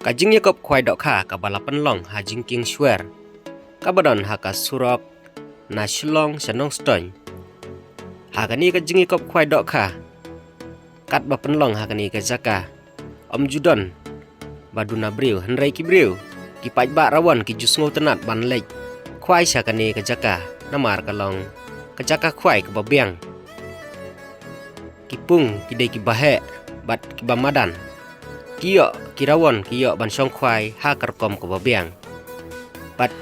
Kajing yakop kwai dok kha ka balapan long hajing king shwer. Kabadon haka surok na shilong sanong stone. Hakani kajing yakop kwai dok kha. Kat bapan long hakani ka zaka. Om judon baduna briu henrai ki briu. Ki pai ba rawan ki jus ngau tenat ban lek. Kwai sakani ka zaka namar ka long. Ka zaka kwai ka babiang. Ki pung ki dei ki bahe bat ki bamadan. Kiyo kirawan kiyo ban song kwai ha kerkom ko babiang. Bat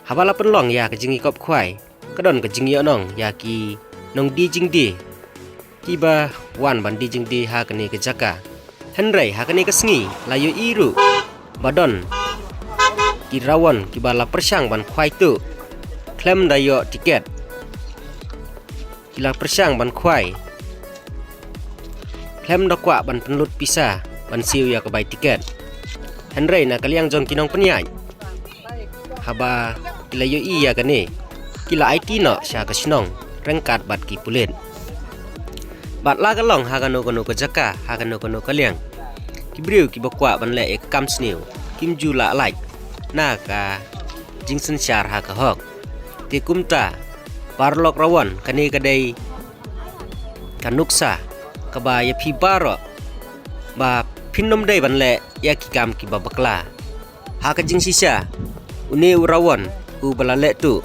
habala penlong ya ke jingi kop kwai. Kadon ke jingi nong ya ki nong di jing di. Kiba wan ban di jing di ha kene ke jaka. Henry ha kene ke sengi layu iru. Badon kirawan kibala persang ban kwai tu. Klem dayo tiket. Kila persang ban kwai. Klem dakwa ban penlut pisah. Ban siu ya ke bai tiket. Henry na kaliang jong kinong penyai. Haba kila yo iya kane. Kila IT no sya ke sinong rengkat bat ki pulen. Bat la kalong ha kano kono ke jaka ha kano kono kaliang. Ki briu ki bakwa ban le ek kam sniu. Kim ju la lai. Na ka jingsen syar ha ka hok. Ti kumta parlok rawan kane kadai kanuksa kaba ya phi baro. Ba pinom dai ban le ya ki kam ki babakla ha ka jing sisa uni urawan u balale tu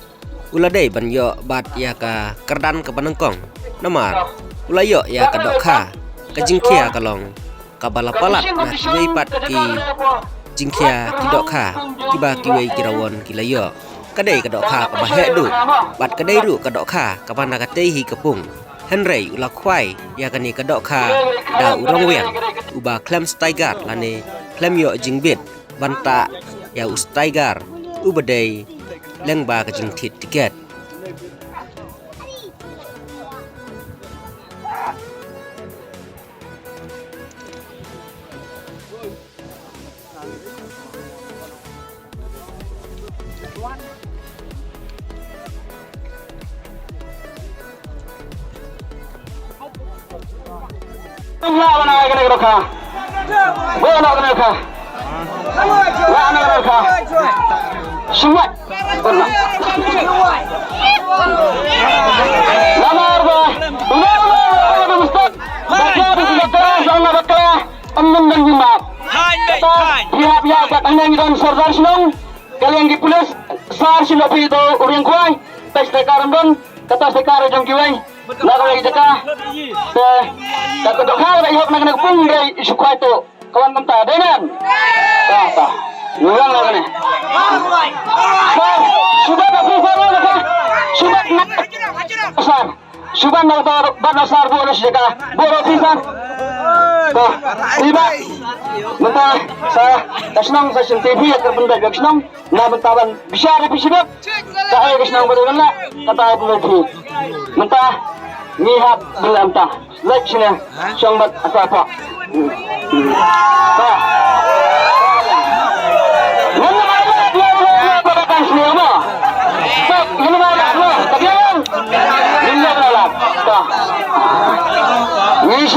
ula dai ban yo bat ya ka kerdan ka banengkong namar ula yo ya ka dok kha ka jing kia ka long ka balapalat na kiwei pat ki jing kia ki dok kha ki ba kiwei ki rawon ki la yo ka dai ka dok kha ka ba he du bat ka dai ru ka dok kha ka ban ka tei hi ka pung Henry ula kwai ya kani ka dok kha da urang wiang uba klem staigar lane klem yo jingbit banta ya ustaigar ubadai lengba ka jing tit tiket Semua. Lamar bah. Udah Ustaz. Baca di sekitar sana bakal amin dan jimat. Pihak-pihak katanya dan sardar senang. Kalian di pulis sar silopi itu orang kuai. Tes tekaran don. Kata tekaran jong kiwai. Nak lagi jaka. Kata dokter ihok nak pung dari sukai itu. Kawan mentah dengan. Kata. Nulang lagi ni. Sudah tak bisa lagi. Sudah nak. Asal. Sudah nak tahu banasar boleh sejaka. Boleh bisa. Tuh. Tiba. Mentah saya kesenang saya TV atau benda kesenang. Nak bertawan bisa dipisah. Saya kesenang betul lah. Kata aku lagi. Mentah. Nihat berlantah. Like sini. Sangbat apa? Tuh. Ini